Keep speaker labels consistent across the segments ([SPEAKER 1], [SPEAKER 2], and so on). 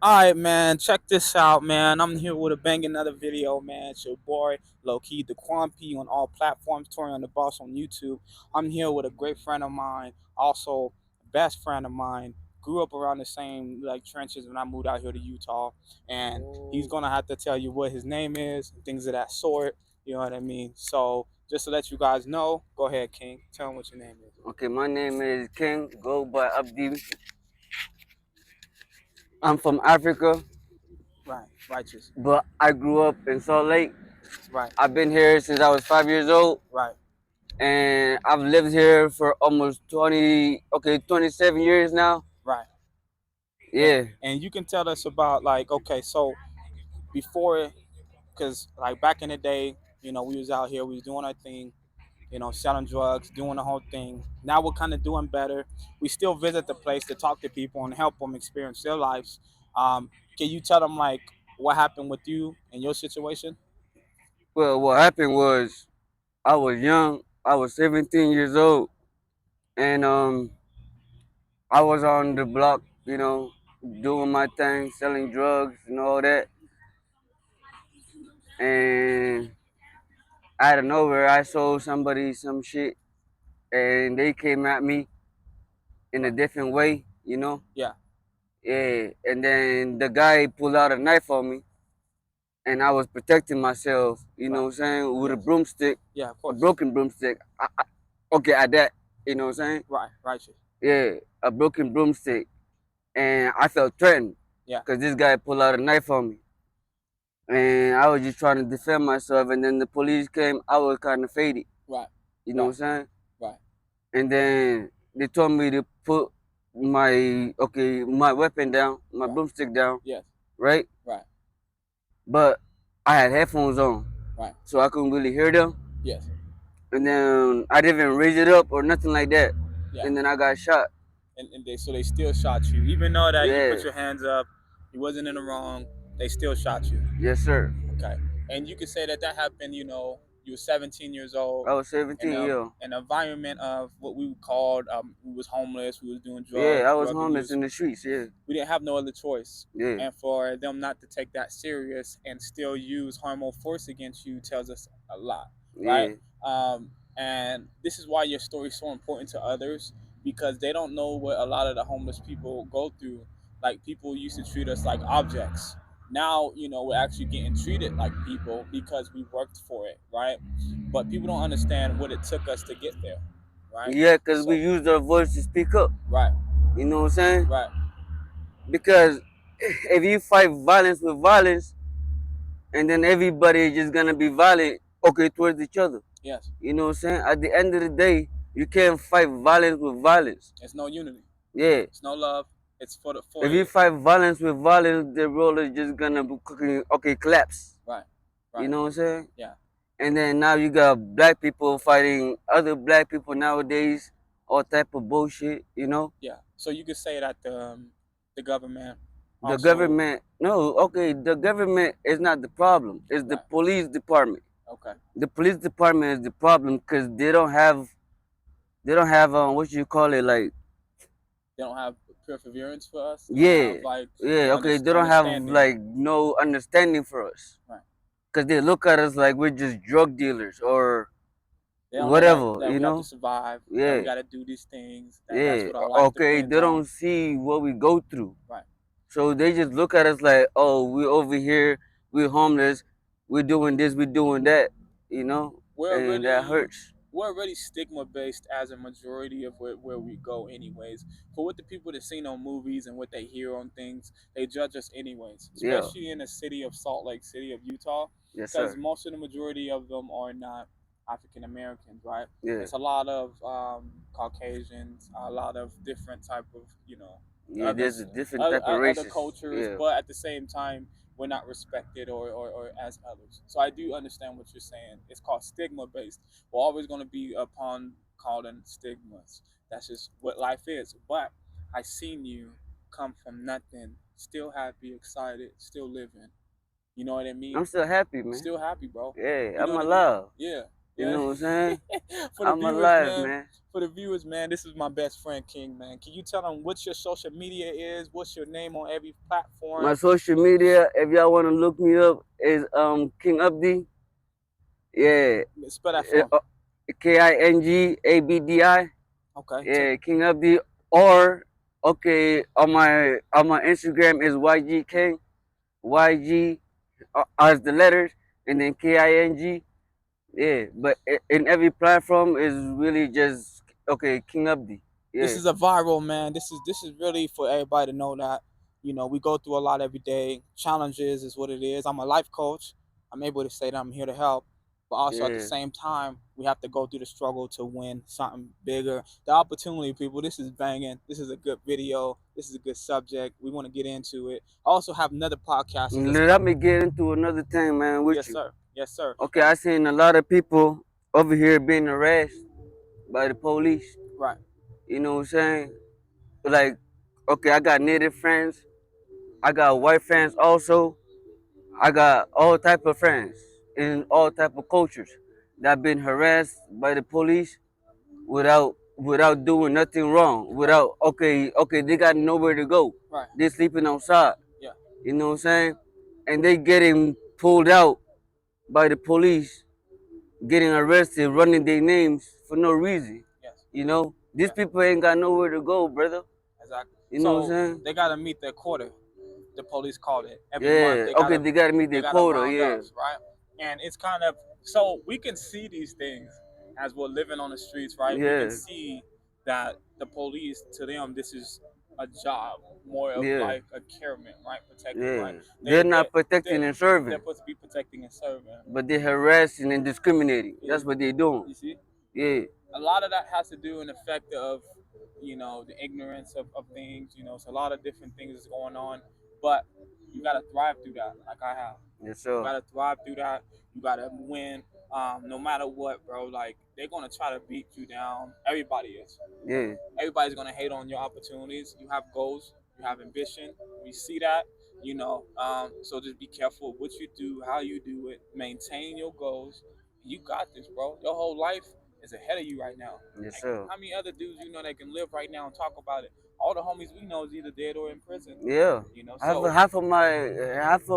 [SPEAKER 1] Alright, man, check this out, man. I'm here with a bang another video, man. It's your boy, Low Key, the Quan P on all platforms, Tori on the Boss on YouTube. I'm here with a great friend of mine, also best friend of mine. Grew up around the same like trenches when I moved out here to Utah, and he's gonna have to tell you what his name is and things of that sort. You know what I mean? So just to let you guys know, go ahead, King. Tell him what your name is.
[SPEAKER 2] Okay, my name is King, go by Abdi. I'm from Africa,
[SPEAKER 1] Right, righteous.
[SPEAKER 2] but I grew up in Salt Lake.
[SPEAKER 1] Right,
[SPEAKER 2] I've been here since I was 5 years old,
[SPEAKER 1] right,
[SPEAKER 2] and I've lived here for almost 27 years now.
[SPEAKER 1] right. and,
[SPEAKER 2] Yeah,
[SPEAKER 1] and you can tell us about like okay so before because like back in the day we was out here, we was doing our thing, selling drugs, doing the whole thing. Now we're kind of doing better. We still visit the place to talk to people and help them experience their lives. Can you tell them like what happened with you and your situation?
[SPEAKER 2] well, what happened was I was young, I was 17 years old, and I was on the block, doing my thing, selling drugs and all that. And out of nowhere, I sold somebody some shit, and they came at me in a
[SPEAKER 1] Right.
[SPEAKER 2] different way.
[SPEAKER 1] Yeah.
[SPEAKER 2] Yeah, and then the guy pulled out a knife on me, and I was protecting myself,
[SPEAKER 1] Right.
[SPEAKER 2] what I'm saying, with a
[SPEAKER 1] Yes.
[SPEAKER 2] broomstick,
[SPEAKER 1] Yeah, of
[SPEAKER 2] a
[SPEAKER 1] course.
[SPEAKER 2] broken broomstick. Okay, at that, what I'm saying?
[SPEAKER 1] Right. Righteous.
[SPEAKER 2] Yeah, a broken broomstick. And I felt threatened
[SPEAKER 1] Yeah.
[SPEAKER 2] because this guy pulled out a knife on me. And I was just trying to defend myself, and then the police came, I was kind of faded,
[SPEAKER 1] Right.
[SPEAKER 2] you know
[SPEAKER 1] Right.
[SPEAKER 2] what I'm saying?
[SPEAKER 1] Right.
[SPEAKER 2] And then they told me to put my weapon down, my
[SPEAKER 1] Right.
[SPEAKER 2] broomstick down,
[SPEAKER 1] Yes.
[SPEAKER 2] right?
[SPEAKER 1] Right.
[SPEAKER 2] But I had headphones on,
[SPEAKER 1] Right.
[SPEAKER 2] so I couldn't really hear them.
[SPEAKER 1] Yes.
[SPEAKER 2] And then I didn't even raise it up or nothing like that.
[SPEAKER 1] Yeah.
[SPEAKER 2] And then I got shot.
[SPEAKER 1] And they still shot you, even though that you put
[SPEAKER 2] Yeah,
[SPEAKER 1] your hands up, you wasn't in the wrong. They still shot you.
[SPEAKER 2] yes, sir.
[SPEAKER 1] Okay, and you could say that that happened. You were 17 years old,
[SPEAKER 2] I was
[SPEAKER 1] in
[SPEAKER 2] 17, yo.
[SPEAKER 1] an environment of what we called we was homeless, we was doing
[SPEAKER 2] Yeah,
[SPEAKER 1] drugs,
[SPEAKER 2] I was
[SPEAKER 1] drug
[SPEAKER 2] homeless
[SPEAKER 1] abuse.
[SPEAKER 2] in the streets. Yeah,
[SPEAKER 1] We didn't have no other choice,
[SPEAKER 2] yeah,
[SPEAKER 1] and for them not to take that serious and still use harmful force against you tells us a lot, right?
[SPEAKER 2] yeah,
[SPEAKER 1] And this is why your story is so important to others, because they don't know what a lot of the homeless people go through. Like, people used to treat us like objects. Now, we're actually getting treated like people because we worked for it, right? But people don't understand what it took us to get there, right?
[SPEAKER 2] yeah. Cause we
[SPEAKER 1] So,
[SPEAKER 2] used our voice to speak up.
[SPEAKER 1] right,
[SPEAKER 2] You know what I'm saying?
[SPEAKER 1] right,
[SPEAKER 2] Because if you fight violence with violence, and then everybody is just gonna be violent, okay, towards each other.
[SPEAKER 1] yes.
[SPEAKER 2] You know what I'm saying? At the end of the day, you can't fight violence with violence.
[SPEAKER 1] It's no unity.
[SPEAKER 2] Yeah.
[SPEAKER 1] It's no love. It's for the for
[SPEAKER 2] If you
[SPEAKER 1] it.
[SPEAKER 2] fight violence with violence, the world is just gonna be cooking, okay, collapse.
[SPEAKER 1] Right,
[SPEAKER 2] You
[SPEAKER 1] right,
[SPEAKER 2] know what I'm saying?
[SPEAKER 1] yeah,
[SPEAKER 2] And then now you got black people fighting other black people nowadays, all type of bullshit.
[SPEAKER 1] yeah. So you could say that the government
[SPEAKER 2] The
[SPEAKER 1] also.
[SPEAKER 2] government, no, okay, the government is not the problem. It's the
[SPEAKER 1] Right.
[SPEAKER 2] police department.
[SPEAKER 1] Okay.
[SPEAKER 2] The police department is the problem because they don't have what you call it, like,
[SPEAKER 1] They don't have perseverance for us. They don't have
[SPEAKER 2] yeah,
[SPEAKER 1] like
[SPEAKER 2] yeah, okay, they don't have
[SPEAKER 1] understanding.
[SPEAKER 2] like no understanding for us
[SPEAKER 1] Right.
[SPEAKER 2] because they look at us like we're just drug dealers or
[SPEAKER 1] They don't know that
[SPEAKER 2] whatever,
[SPEAKER 1] we have to survive. That we
[SPEAKER 2] yeah,
[SPEAKER 1] got to do these things. That's
[SPEAKER 2] yeah,
[SPEAKER 1] what our life
[SPEAKER 2] okay,
[SPEAKER 1] depends
[SPEAKER 2] they
[SPEAKER 1] on.
[SPEAKER 2] don't see what we go through.
[SPEAKER 1] Right.
[SPEAKER 2] So they just look at us like, oh, we're over here, we're homeless, we're doing this, we're doing that,
[SPEAKER 1] We're
[SPEAKER 2] and that
[SPEAKER 1] already
[SPEAKER 2] hurts.
[SPEAKER 1] we're already stigma based as a majority of where we go anyways. For what the people that seen on movies and what they hear on things, they judge us anyways,
[SPEAKER 2] Yeah,
[SPEAKER 1] especially in the city of Salt Lake City of Utah,
[SPEAKER 2] yes,
[SPEAKER 1] because
[SPEAKER 2] sir.
[SPEAKER 1] most of the majority of them are not African Americans, right?
[SPEAKER 2] Yeah,
[SPEAKER 1] It's a lot of Caucasians, a lot of different type of
[SPEAKER 2] yeah. There's a
[SPEAKER 1] others,
[SPEAKER 2] different type of
[SPEAKER 1] other
[SPEAKER 2] races.
[SPEAKER 1] cultures,
[SPEAKER 2] Yeah,
[SPEAKER 1] but at the same time we're not respected or as others. So I do understand what you're saying. It's called stigma based. We're always going to be upon called in stigmas. That's just what life is. But I seen you come from nothing, still happy, excited, still living. You know what I mean?
[SPEAKER 2] I'm still happy, man.
[SPEAKER 1] Still happy, bro.
[SPEAKER 2] Yeah,
[SPEAKER 1] You know
[SPEAKER 2] I'm
[SPEAKER 1] what I mean?
[SPEAKER 2] alive.
[SPEAKER 1] Yeah.
[SPEAKER 2] You
[SPEAKER 1] Yeah.
[SPEAKER 2] know what I'm saying?
[SPEAKER 1] For the
[SPEAKER 2] I'm
[SPEAKER 1] viewers,
[SPEAKER 2] alive,
[SPEAKER 1] man.
[SPEAKER 2] man.
[SPEAKER 1] For the viewers, man, this is my best friend King, man. Can you tell them what your social media is? What's your name on every
[SPEAKER 2] My
[SPEAKER 1] platform?
[SPEAKER 2] social media, if y'all want to look me up, is King Abdi. Yeah,
[SPEAKER 1] Spell that for me.
[SPEAKER 2] KingAbdi.
[SPEAKER 1] Okay.
[SPEAKER 2] Yeah, King Abdi. Or okay, on my Instagram is YG King. YG as the letters, and then KING. Yeah, but in every platform is really just okay, King Abdi.
[SPEAKER 1] This
[SPEAKER 2] Yeah,
[SPEAKER 1] is a viral, man. This is really for everybody to know that we go through a lot every day. Challenges is what it is. I'm a life coach. I'm able to say that I'm here to help, but also at the
[SPEAKER 2] yeah,
[SPEAKER 1] same time we have to go through the struggle to win something bigger. The opportunity, people. This is banging. This is a good video. This is a good subject. We want to get into it. I also have another podcast that's
[SPEAKER 2] let
[SPEAKER 1] coming.
[SPEAKER 2] me get into another thing, man, with
[SPEAKER 1] Yes,
[SPEAKER 2] you.
[SPEAKER 1] sir. Yes, sir.
[SPEAKER 2] Okay, I seen a lot of people over here being arrested by the police.
[SPEAKER 1] Right.
[SPEAKER 2] You know what I'm saying? Like, okay, I got native friends, I got white friends also. I got all type of friends in all type of cultures that been harassed by the police without doing nothing wrong.
[SPEAKER 1] Right.
[SPEAKER 2] Without okay, they got nowhere to go.
[SPEAKER 1] Right.
[SPEAKER 2] They sleeping outside.
[SPEAKER 1] Yeah.
[SPEAKER 2] You know what I'm saying? And they getting pulled out by the police, getting arrested, running their names for no reason.
[SPEAKER 1] Yes.
[SPEAKER 2] You know, these
[SPEAKER 1] Yeah.
[SPEAKER 2] people ain't got nowhere to go, brother.
[SPEAKER 1] Exactly.
[SPEAKER 2] You know what I'm
[SPEAKER 1] So
[SPEAKER 2] saying?
[SPEAKER 1] they gotta meet their quota. The police called it every month.
[SPEAKER 2] Yeah. Okay, they gotta meet
[SPEAKER 1] They
[SPEAKER 2] their
[SPEAKER 1] gotta
[SPEAKER 2] quota.
[SPEAKER 1] round
[SPEAKER 2] Yeah.
[SPEAKER 1] us, right? And it's kind of so we can see these things as we're living on the streets, right? We can
[SPEAKER 2] Yeah.
[SPEAKER 1] see that the police, to them, this is a job, more of
[SPEAKER 2] Yeah.
[SPEAKER 1] like a careman, right? Protecting,
[SPEAKER 2] Yeah.
[SPEAKER 1] right?
[SPEAKER 2] They're not
[SPEAKER 1] They're,
[SPEAKER 2] protecting and
[SPEAKER 1] they're
[SPEAKER 2] serving,
[SPEAKER 1] supposed to be protecting and serving.
[SPEAKER 2] but they're harassing and discriminating.
[SPEAKER 1] Yeah.
[SPEAKER 2] That's what they're doing.
[SPEAKER 1] You see,
[SPEAKER 2] Yeah.
[SPEAKER 1] a lot of that has to do in the effect of the ignorance of things. It's a lot of different things that's going on, but you got to thrive through that, like I have.
[SPEAKER 2] Yes,
[SPEAKER 1] You
[SPEAKER 2] sir.
[SPEAKER 1] got to thrive through that. You got to win, no matter what, bro. Like, they're going to try to beat you down. Everybody is.
[SPEAKER 2] Yeah.
[SPEAKER 1] Everybody's going to hate on your opportunities. You have goals, you have ambition. We see that. So just be careful of what you do, how you do it. Maintain your goals. You got this, bro. Your whole life is ahead of you right now.
[SPEAKER 2] Yes,
[SPEAKER 1] Like,
[SPEAKER 2] sir.
[SPEAKER 1] how many other dudes that can live right now and talk about it? All the homies we know is either dead or in prison.
[SPEAKER 2] Yeah.
[SPEAKER 1] So
[SPEAKER 2] Half of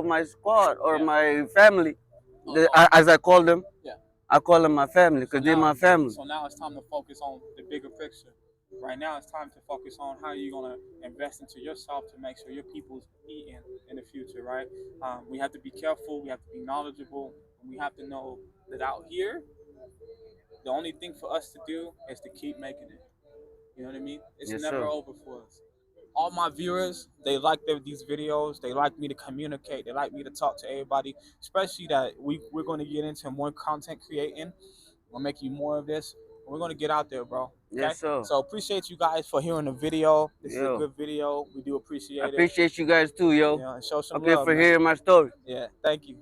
[SPEAKER 2] my squad or
[SPEAKER 1] yeah.
[SPEAKER 2] my family,
[SPEAKER 1] Oh,
[SPEAKER 2] as I call them,
[SPEAKER 1] yeah.
[SPEAKER 2] I call them my family
[SPEAKER 1] So
[SPEAKER 2] because they're
[SPEAKER 1] now,
[SPEAKER 2] my family.
[SPEAKER 1] so now it's time to focus on the bigger picture. Right now, it's time to focus on how you're gonna invest into yourself to make sure your people's eating in the future. Right? We have to be careful. We have to be knowledgeable. And we have to know that out here, the only thing for us to do is to keep making it. You know what I mean? It's
[SPEAKER 2] Yes,
[SPEAKER 1] never
[SPEAKER 2] sir.
[SPEAKER 1] over for us. All my viewers, they like these videos. They like me to communicate. They like me to talk to everybody, especially that we're going to get into more content creating. We'll make you more of this. We're going to get out there, bro. Okay?
[SPEAKER 2] Yes, sir.
[SPEAKER 1] So appreciate you guys for hearing the video. This is a
[SPEAKER 2] Yo,
[SPEAKER 1] good video. We do
[SPEAKER 2] I
[SPEAKER 1] appreciate it.
[SPEAKER 2] appreciate you guys too, yo.
[SPEAKER 1] And show some
[SPEAKER 2] Okay,
[SPEAKER 1] love,
[SPEAKER 2] for
[SPEAKER 1] man.
[SPEAKER 2] hearing my story.
[SPEAKER 1] Yeah, thank you.